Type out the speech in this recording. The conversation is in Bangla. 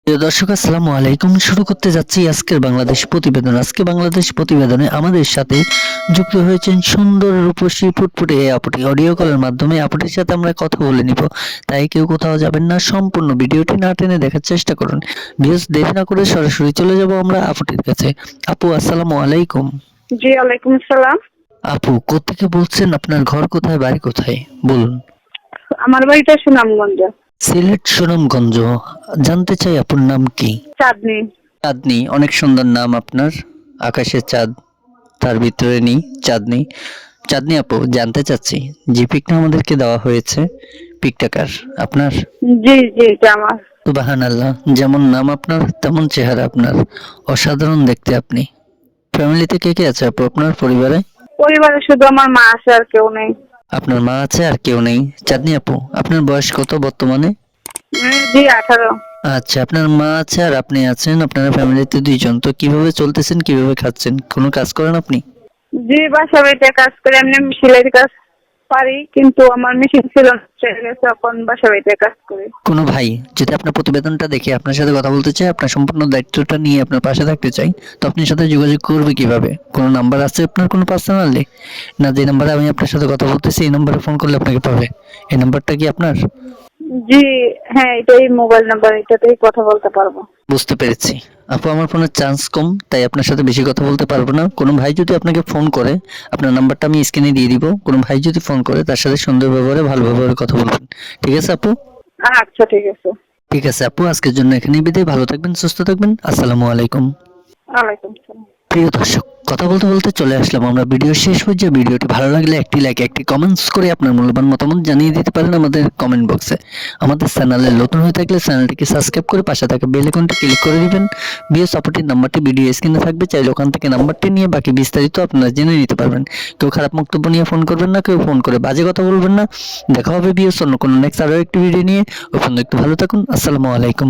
প্রিয় দর্শক আসসালামু আলাইকুম। শুরু করতে যাচ্ছি আজকের বাংলাদেশ প্রতিবেদন। আজকে বাংলাদেশ প্রতিবেদনে আমাদের সাথে যুক্ত হয়েছেন সুন্দর রূপসী ফুটফুটে এই আপুটি। অডিও কলের মাধ্যমে আপুটির সাথে আমরা কথা বলে নিব, তাই কেউ কোথাও যাবেন না, সম্পূর্ণ ভিডিওটি না টেনে দেখার চেষ্টা করুন। ভিউজ দেরি না করে সরাসরি চলে যাব আমরা আপুটির কাছে। আপু আসসালামু আলাইকুম। জি, ওয়ালাইকুম সালাম। আপু কোত্থেকে বলছেন? আপনার ঘর কোথায়, বাড়ি কোথায় বলুন। আমার বাড়িটা সুনামগঞ্জ। সিলেট সুনামগঞ্জ। জানতে চাই আপুর নাম কি? চাঁদনি। চাঁদনি, অনেক সুন্দর নাম আপনার। আকাশের চাঁদ, তার ভিতরে নেই চাঁদনি। চাঁদনি আপু, জানতে চাচ্ছি যে পিকটা আমাদেরকে দেওয়া হয়েছে, পিকটা কার? আপনার? জি জি, এটা আমার। সুবহানাল্লাহ, যেমন নাম আপনার তেমন চেহারা আপনার, অসাধারণ দেখতে আপনি। ফ্যামিলিতে কে কে আছে আপু আপনার পরিবারে? পরিবারে শুধু আমার মা আছে, আর কেউ নেই। আপনার মা আছে আর কেউ নেই। চাঁদনি আপু, আপনার বয়স কত বর্তমানে? জি, 18। আচ্ছা, আপনার মা আছে আর আপনি আছেন, আপনারা ফ্যামিলিতে দুইজন। তো কিভাবে চলতেছেন, কিভাবে খাচ্ছেন? কোনো কাজ করেন আপনি? জি, বাসা বাড়িতে কাজ করে। এমনি সেলাইয়ের কাজ পারি, কিন্তু আমার মেশিন ছিল না, চলে গেছে, এখন বাসা বাড়িতে কাজ করি। কোনো ভাই যদি আপনার প্রতিবেদনটা দেখে আপনার সাথে কথা বলতে চায়, আপনার সম্পূর্ণ দায়িত্বটা নিয়ে আপনার পাশে থাকতে চাই, তো আপনার সাথে যোগাযোগ করবে কিভাবে? কোনো নাম্বার আছে আপনার কোনো পার্সোনালি? না, যে নাম্বারে আমি আপনার সাথে কথা বলতেছি এই নাম্বারে ফোন করলে আপনাকে পাবে। এই নাম্বারটা কি আপনার? জি, হ্যাঁ, এটাই মোবাইল নাম্বার, এটাতেই কথা বলতে পারবো। বুঝতে পেরেছি আপু, আমার ফোনের চান্স কম, তাই আপনার সাথে বেশি কথা বলতে পারবো না। কোনো ভাই যদি আপনাকে ফোন করে, আপনার নাম্বারটা আমি স্ক্রিনে দিয়ে দিব, কোনো ভাই যদি ফোন করে তার সাথে সুন্দর ব্যবহারে ভালো ব্যবহারে কথা বলবেন। ঠিক আছে আপু? আচ্ছা, ঠিক আছে। ঠিক আছে আপু, আজকের জন্য এখানেই বিদায়। ভালো থাকবেন, সুস্থ থাকবেন। আসসালামু আলাইকুম। ওয়ালাইকুম সালাম। প্রিয় দর্শক, কথা বলতে বলতে চলে আসলাম আমরা ভিডিও শেষ পর্যায়ে। ভিডিওটি ভালো লাগলে একটি লাইক, একটি কমেন্টস করে আপনার মূল্যবান মতামত জানিয়ে দিতে পারেন আমাদের কমেন্ট বক্সে। আমাদের চ্যানেলে নতুন হয়ে থাকলে চ্যানেলটিকে সাবস্ক্রাইব করে পাশে থাকা বেল আইকনটি ক্লিক করে দিবেন। বিও সাপোর্টের নাম্বারটি ভিডিও স্ক্রিনে থাকবে, চাইলে ওখান থেকে নাম্বারটি নিয়ে বাকি বিস্তারিত আপনারা জেনে নিতে পারবেন। কেউ খারাপ বক্তব্য নিয়ে ফোন করবেন না, কেউ ফোন করে বাজে কথা বলবেন না। দেখা হবে বিও অন্য কোনো নেক্সট আরও একটি ভিডিও নিয়ে। ওই পর্যন্ত একটু ভালো থাকুন। আসসালামু আলাইকুম।